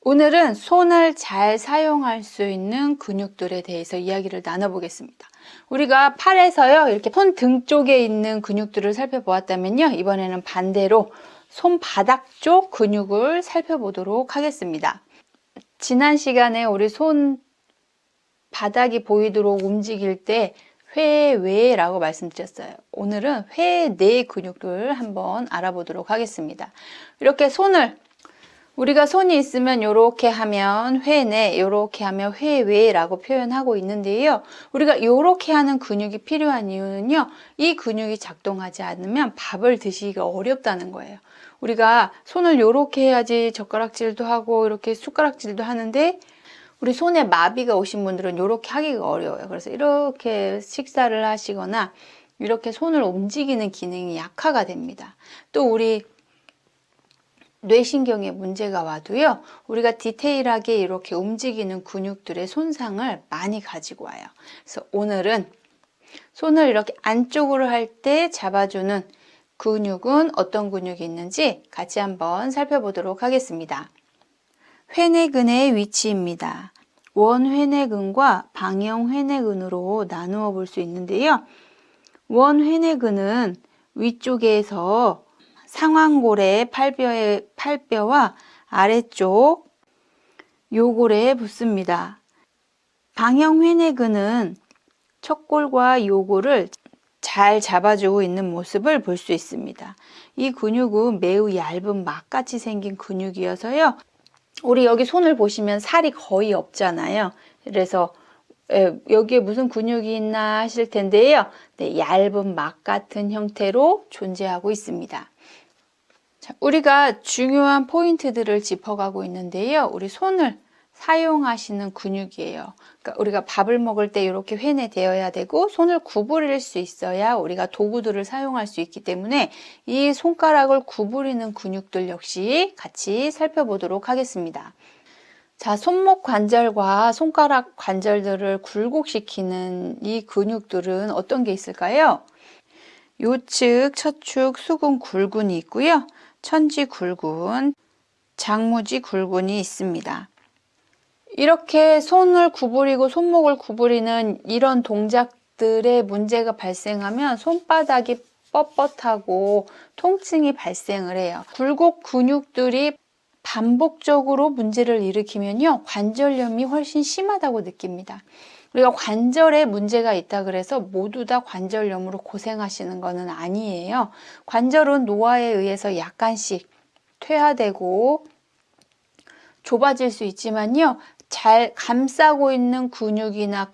오늘은 손을 잘 사용할 수 있는 근육들에 대해서 이야기를 나눠보겠습니다. 우리가 팔에서요, 이렇게 손등 쪽에 있는 근육들을 살펴보았다면요, 이번에는 반대로 손바닥 쪽 근육을 살펴보도록 하겠습니다. 지난 시간에 우리 손바닥이 보이도록 움직일 때 회외라고 말씀드렸어요. 오늘은 회내 근육을 한번 알아보도록 하겠습니다. 이렇게 우리가 손이 있으면 이렇게 하면 회내, 이렇게 하면 회외라고 표현하고 있는데요. 우리가 이렇게 하는 근육이 필요한 이유는요. 이 근육이 작동하지 않으면 밥을 드시기가 어렵다는 거예요. 우리가 손을 이렇게 해야지 젓가락질도 하고 이렇게 숟가락질도 하는데 우리 손에 마비가 오신 분들은 이렇게 하기가 어려워요. 그래서 이렇게 식사를 하시거나 이렇게 손을 움직이는 기능이 약화가 됩니다. 또 우리 뇌신경에 문제가 와도요, 우리가 디테일하게 이렇게 움직이는 근육들의 손상을 많이 가지고 와요. 그래서 오늘은 손을 이렇게 안쪽으로 할 때 잡아주는 근육은 어떤 근육이 있는지 같이 한번 살펴보도록 하겠습니다. 회내근의 위치입니다. 원회내근과 방형회내근으로 나누어 볼 수 있는데요. 원회내근은 위쪽에서 상완골의 팔뼈와 아래쪽 요골에 붙습니다. 방형회내근은 척골과 요골을 잘 잡아주고 있는 모습을 볼 수 있습니다. 이 근육은 매우 얇은 막같이 생긴 근육이어서요. 우리 여기 손을 보시면 살이 거의 없잖아요. 그래서 여기에 무슨 근육이 있나 하실 텐데요. 네, 얇은 막 같은 형태로 존재하고 있습니다. 자, 우리가 중요한 포인트들을 짚어가고 있는데요. 우리 손을 사용하시는 근육이에요. 그러니까 우리가 밥을 먹을 때 이렇게 회내되어야 되고 손을 구부릴 수 있어야 우리가 도구들을 사용할 수 있기 때문에 이 손가락을 구부리는 근육들 역시 같이 살펴보도록 하겠습니다. 자, 손목 관절과 손가락 관절들을 굴곡시키는 이 근육들은 어떤 게 있을까요? 요측, 처축, 수근 굴근이 있고요. 천지 굴근, 장무지 굴근이 있습니다. 이렇게 손을 구부리고 손목을 구부리는 이런 동작들에 문제가 발생하면 손바닥이 뻣뻣하고 통증이 발생을 해요. 굴곡 근육들이 반복적으로 문제를 일으키면요, 관절염이 훨씬 심하다고 느낍니다. 우리가 관절에 문제가 있다 그래서 모두 다 관절염으로 고생하시는 것은 아니에요. 관절은 노화에 의해서 약간씩 퇴화되고 좁아질 수 있지만요, 잘 감싸고 있는 근육이나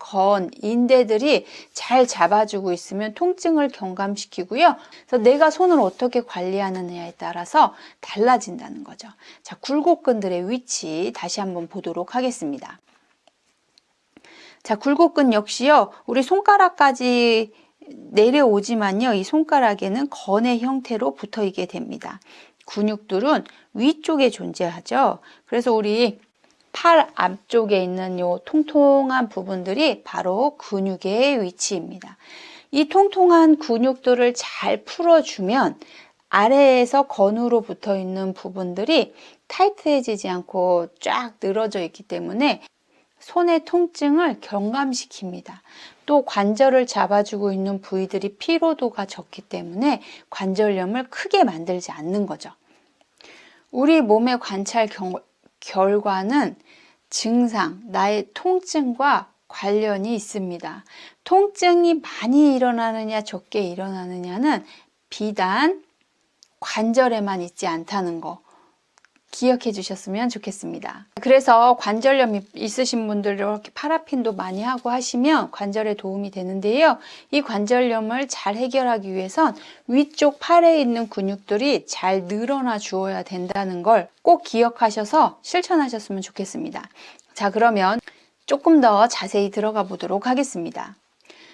인대들이 잘 잡아주고 있으면 통증을 경감시키고요. 그래서 내가 손을 어떻게 관리하느냐에 따라서 달라진다는 거죠. 자, 굴곡근들의 위치 다시 한번 보도록 하겠습니다. 자, 굴곡근 역시요, 우리 손가락까지 내려오지만요, 이 손가락에는 건의 형태로 붙어 있게 됩니다. 근육들은 위쪽에 존재하죠. 그래서 우리 팔 앞쪽에 있는 요 통통한 부분들이 바로 근육의 위치입니다. 이 통통한 근육들을 잘 풀어주면 아래에서 건으로 붙어 있는 부분들이 타이트해지지 않고 쫙 늘어져 있기 때문에 손의 통증을 경감시킵니다. 또 관절을 잡아주고 있는 부위들이 피로도가 적기 때문에 관절염을 크게 만들지 않는 거죠. 우리 몸의 관찰 결과는 증상, 나의 통증과 관련이 있습니다. 통증이 많이 일어나느냐 적게 일어나느냐는 비단 관절에만 있지 않다는 거 기억해 주셨으면 좋겠습니다. 그래서 관절염이 있으신 분들 이렇게 파라핀도 많이 하고 하시면 관절에 도움이 되는데요. 이 관절염을 잘 해결하기 위해선 위쪽 팔에 있는 근육들이 잘 늘어나 주어야 된다는 걸 꼭 기억하셔서 실천하셨으면 좋겠습니다. 자, 그러면 조금 더 자세히 들어가 보도록 하겠습니다.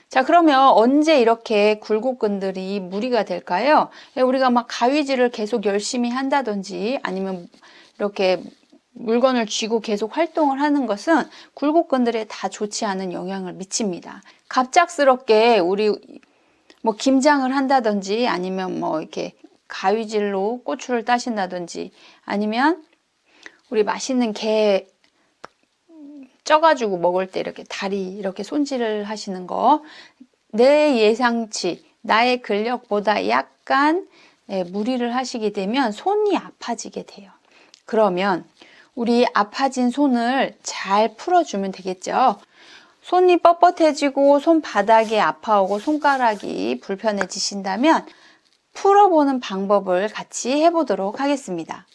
자, 그러면 언제 이렇게 굴곡근들이 무리가 될까요? 우리가 막 가위질을 계속 열심히 한다든지 아니면 이렇게 물건을 쥐고 계속 활동을 하는 것은 굴곡근들에 다 좋지 않은 영향을 미칩니다. 갑작스럽게 우리 뭐 김장을 한다든지 아니면 뭐 이렇게 가위질로 고추를 따신다든지 아니면 우리 맛있는 게 쪄가지고 먹을 때 이렇게 다리 이렇게 손질을 하시는 거, 내 예상치, 나의 근력보다 약간 무리를 하시게 되면 손이 아파지게 돼요. 그러면 우리 아파진 손을 잘 풀어주면 되겠죠. 손이 뻣뻣해지고 손바닥이 아파오고 손가락이 불편해지신다면 풀어보는 방법을 같이 해보도록 하겠습니다.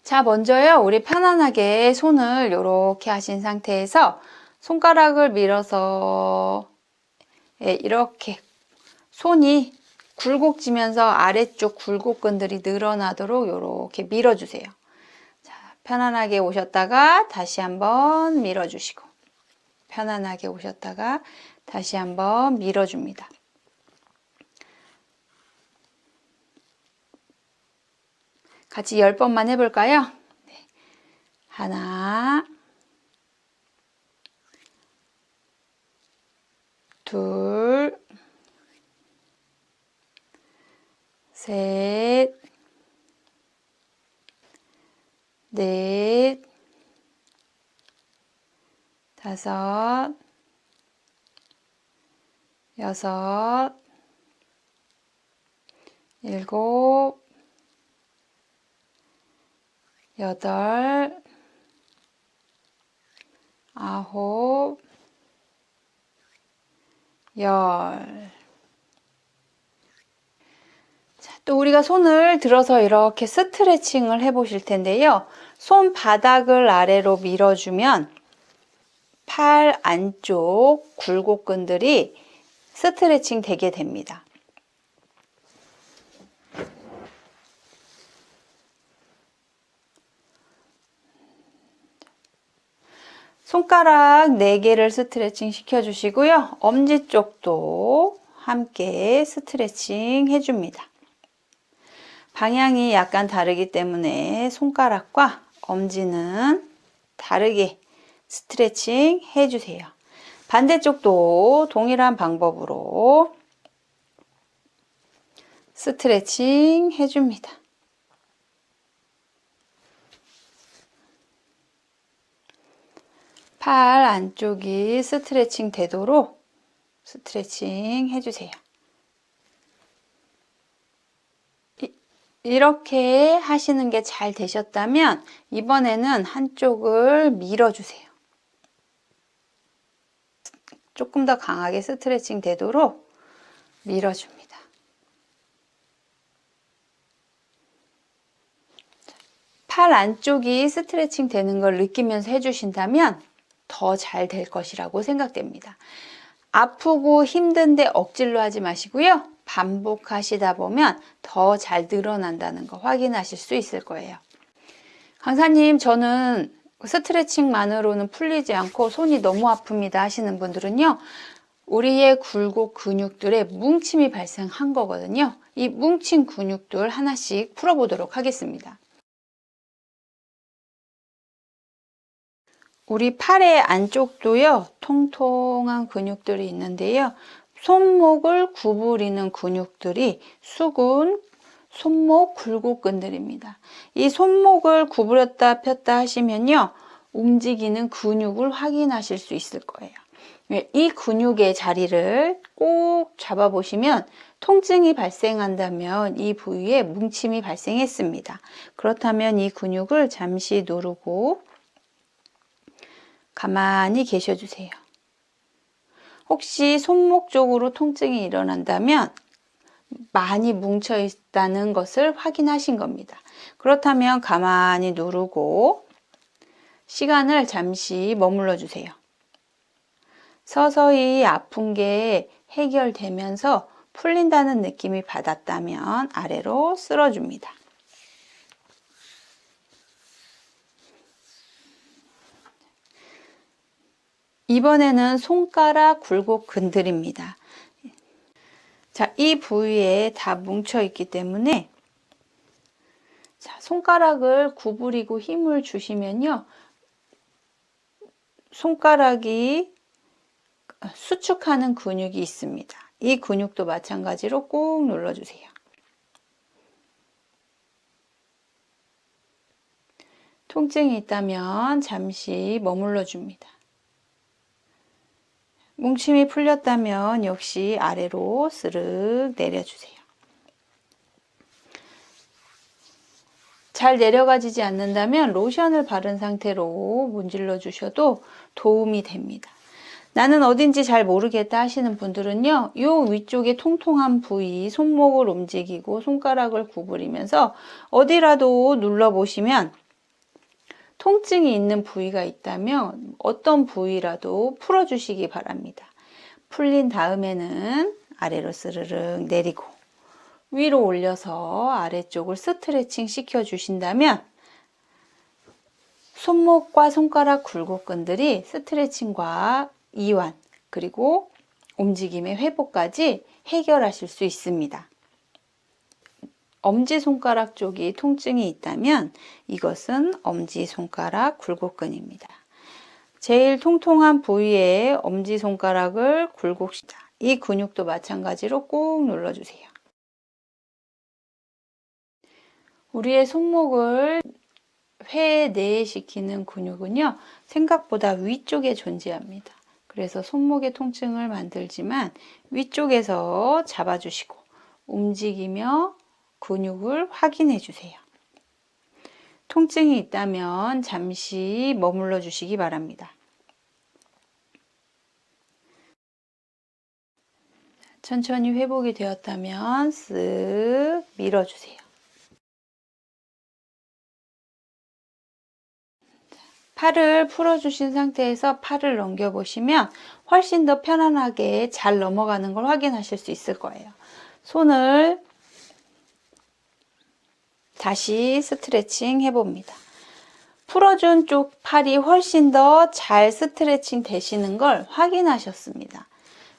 자, 먼저요, 우리 편안하게 손을 이렇게 하신 상태에서 손가락을 밀어서 이렇게 손이 굴곡지면서 아래쪽 굴곡근들이 늘어나도록 이렇게 밀어주세요. 자, 편안하게 오셨다가 다시 한번 밀어주시고, 편안하게 오셨다가 다시 한번 밀어줍니다. 같이 10번만 해볼까요? 네. 하나, 둘, 셋, 넷, 다섯, 여섯, 일곱, 여덟, 아홉, 열. 자, 또 우리가 손을 들어서 이렇게 스트레칭을 해 보실 텐데요. 손바닥을 아래로 밀어주면 팔 안쪽 굴곡근들이 스트레칭 되게 됩니다. 손가락 4개를 스트레칭 시켜주시고요. 엄지 쪽도 함께 스트레칭 해줍니다. 방향이 약간 다르기 때문에 손가락과 엄지는 다르게 스트레칭 해주세요. 반대쪽도 동일한 방법으로 스트레칭 해줍니다. 팔 안쪽이 스트레칭 되도록 스트레칭 해주세요. 이렇게 하시는 게 잘 되셨다면 이번에는 한쪽을 밀어주세요. 조금 더 강하게 스트레칭 되도록 밀어줍니다. 팔 안쪽이 스트레칭 되는 걸 느끼면서 해주신다면 더 잘 될 것이라고 생각됩니다. 아프고 힘든데 억지로 하지 마시고요. 반복하시다 보면 더 잘 늘어난다는 거 확인하실 수 있을 거예요. 강사님, 저는 스트레칭만으로는 풀리지 않고 손이 너무 아픕니다 하시는 분들은요. 우리의 굴곡 근육들의 뭉침이 발생한 거거든요. 이 뭉친 근육들 하나씩 풀어보도록 하겠습니다. 우리 팔의 안쪽도요, 통통한 근육들이 있는데요. 손목을 구부리는 근육들이 수근, 손목 굴곡근들입니다. 이 손목을 구부렸다 폈다 하시면요, 움직이는 근육을 확인하실 수 있을 거예요. 이 근육의 자리를 꼭 잡아보시면 통증이 발생한다면 이 부위에 뭉침이 발생했습니다. 그렇다면 이 근육을 잠시 누르고 가만히 계셔주세요. 혹시 손목 쪽으로 통증이 일어난다면 많이 뭉쳐 있다는 것을 확인하신 겁니다. 그렇다면 가만히 누르고 시간을 잠시 머물러 주세요. 서서히 아픈 게 해결되면서 풀린다는 느낌이 받았다면 아래로 쓸어줍니다. 이번에는 손가락 굴곡근들입니다. 자, 이 부위에 다 뭉쳐 있기 때문에 자, 손가락을 구부리고 힘을 주시면요. 손가락이 수축하는 근육이 있습니다. 이 근육도 마찬가지로 꾹 눌러주세요. 통증이 있다면 잠시 머물러 줍니다. 뭉침이 풀렸다면 역시 아래로 스르륵 내려주세요. 잘 내려가지지 않는다면 로션을 바른 상태로 문질러 주셔도 도움이 됩니다. 나는 어딘지 잘 모르겠다 하시는 분들은요, 요 위쪽에 통통한 부위, 손목을 움직이고 손가락을 구부리면서 어디라도 눌러보시면 통증이 있는 부위가 있다면 어떤 부위라도 풀어주시기 바랍니다. 풀린 다음에는 아래로 스르륵 내리고 위로 올려서 아래쪽을 스트레칭 시켜 주신다면 손목과 손가락 굴곡근들이 스트레칭과 이완 그리고 움직임의 회복까지 해결하실 수 있습니다. 엄지손가락 쪽이 통증이 있다면 이것은 엄지손가락 굴곡근입니다. 제일 통통한 부위에 엄지손가락을 굴곡시켜 이 근육도 마찬가지로 꾹 눌러주세요. 우리의 손목을 회내시키는 근육은요, 생각보다 위쪽에 존재합니다. 그래서 손목의 통증을 만들지만 위쪽에서 잡아주시고 움직이며 근육을 확인해 주세요. 통증이 있다면 잠시 머물러 주시기 바랍니다. 천천히 회복이 되었다면 쓱 밀어주세요. 팔을 풀어주신 상태에서 팔을 넘겨보시면 훨씬 더 편안하게 잘 넘어가는 걸 확인하실 수 있을 거예요. 손을 다시 스트레칭 해봅니다. 풀어준 쪽 팔이 훨씬 더 잘 스트레칭 되시는 걸 확인하셨습니다.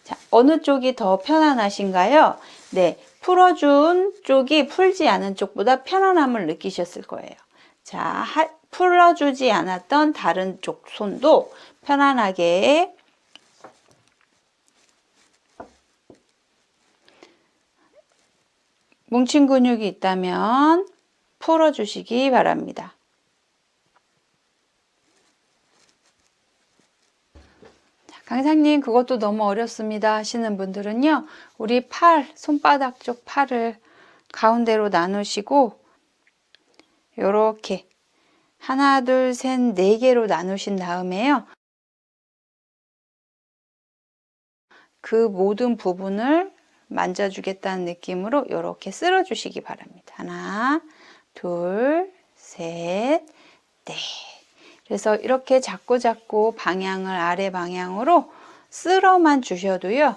자, 어느 쪽이 더 편안하신가요? 네, 풀어준 쪽이 풀지 않은 쪽보다 편안함을 느끼셨을 거예요. 자, 풀어주지 않았던 다른 쪽 손도 편안하게 뭉친 근육이 있다면 풀어주시기 바랍니다. 강사님, 그것도 너무 어렵습니다 하시는 분들은요, 우리 손바닥 쪽 팔을 가운데로 나누시고 이렇게 하나, 둘, 셋, 네 개로 나누신 다음에요, 그 모든 부분을 만져주겠다는 느낌으로 이렇게 쓸어주시기 바랍니다. 하나, 둘, 셋, 넷. 그래서 이렇게 자꾸 방향을 아래 방향으로 쓸어만 주셔도요,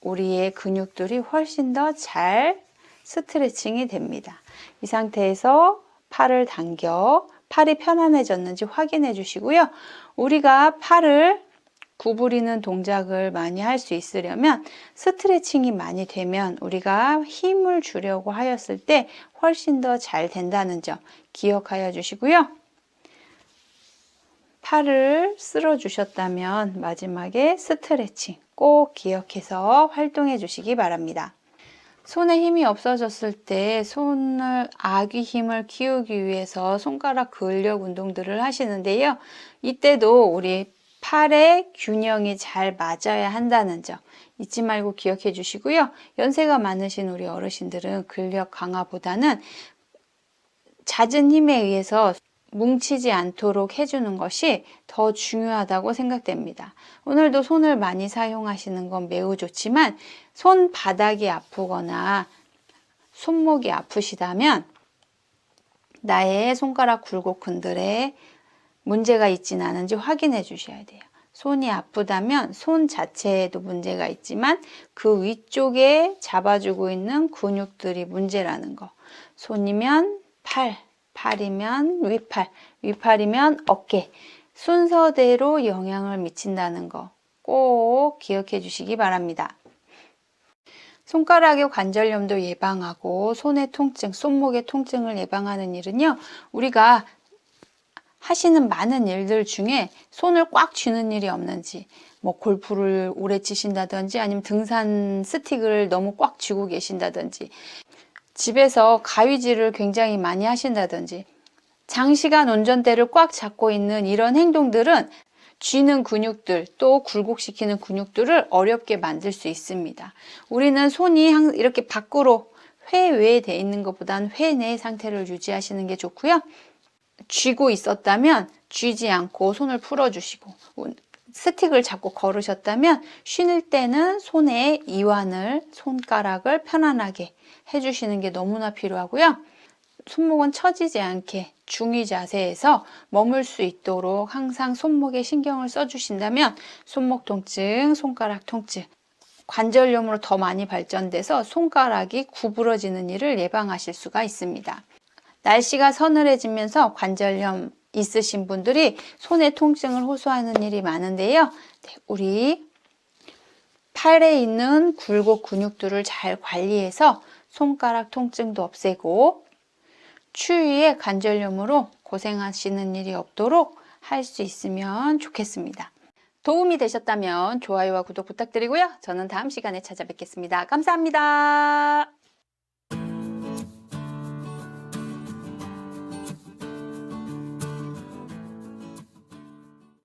우리의 근육들이 훨씬 더 잘 스트레칭이 됩니다. 이 상태에서 팔을 당겨 팔이 편안해졌는지 확인해 주시고요. 우리가 팔을 구부리는 동작을 많이 할 수 있으려면 스트레칭이 많이 되면 우리가 힘을 주려고 하였을 때 훨씬 더 잘 된다는 점 기억하여 주시고요. 팔을 쓸어 주셨다면 마지막에 스트레칭 꼭 기억해서 활동해 주시기 바랍니다. 손에 힘이 없어졌을 때 손을 아귀 힘을 키우기 위해서 손가락 근력 운동들을 하시는데요. 이때도 우리 팔의 균형이 잘 맞아야 한다는 점 잊지 말고 기억해 주시고요. 연세가 많으신 우리 어르신들은 근력 강화보다는 잦은 힘에 의해서 뭉치지 않도록 해주는 것이 더 중요하다고 생각됩니다. 오늘도 손을 많이 사용하시는 건 매우 좋지만 손바닥이 아프거나 손목이 아프시다면 나의 손가락 굴곡근들에 문제가 있지는 않은지 확인해 주셔야 돼요. 손이 아프다면 손 자체에도 문제가 있지만 그 위쪽에 잡아주고 있는 근육들이 문제라는 거. 손이면 팔, 팔이면 위팔, 위팔이면 어깨, 순서대로 영향을 미친다는 거 꼭 기억해 주시기 바랍니다. 손가락의 관절염도 예방하고 손의 통증, 손목의 통증을 예방하는 일은요, 우리가 하시는 많은 일들 중에 손을 꽉 쥐는 일이 없는지, 뭐 골프를 오래 치신다든지 아니면 등산 스틱을 너무 꽉 쥐고 계신다든지 집에서 가위질을 굉장히 많이 하신다든지 장시간 운전대를 꽉 잡고 있는 이런 행동들은 쥐는 근육들, 또 굴곡시키는 근육들을 어렵게 만들 수 있습니다. 우리는 손이 이렇게 밖으로 회 외에 돼 있는 것보다는 회 내 상태를 유지하시는 게 좋고요. 쥐고 있었다면 쥐지 않고 손을 풀어주시고, 스틱을 잡고 걸으셨다면 쉴 때는 손의 이완을, 손가락을 편안하게 해주시는 게 너무나 필요하고요. 손목은 처지지 않게 중위 자세에서 머물 수 있도록 항상 손목에 신경을 써주신다면 손목 통증, 손가락 통증, 관절염으로 더 많이 발전돼서 손가락이 구부러지는 일을 예방하실 수가 있습니다. 날씨가 서늘해지면서 관절염 있으신 분들이 손의 통증을 호소하는 일이 많은데요. 우리 팔에 있는 굴곡 근육들을 잘 관리해서 손가락 통증도 없애고 추위에 관절염으로 고생하시는 일이 없도록 할 수 있으면 좋겠습니다. 도움이 되셨다면 좋아요와 구독 부탁드리고요. 저는 다음 시간에 찾아뵙겠습니다. 감사합니다.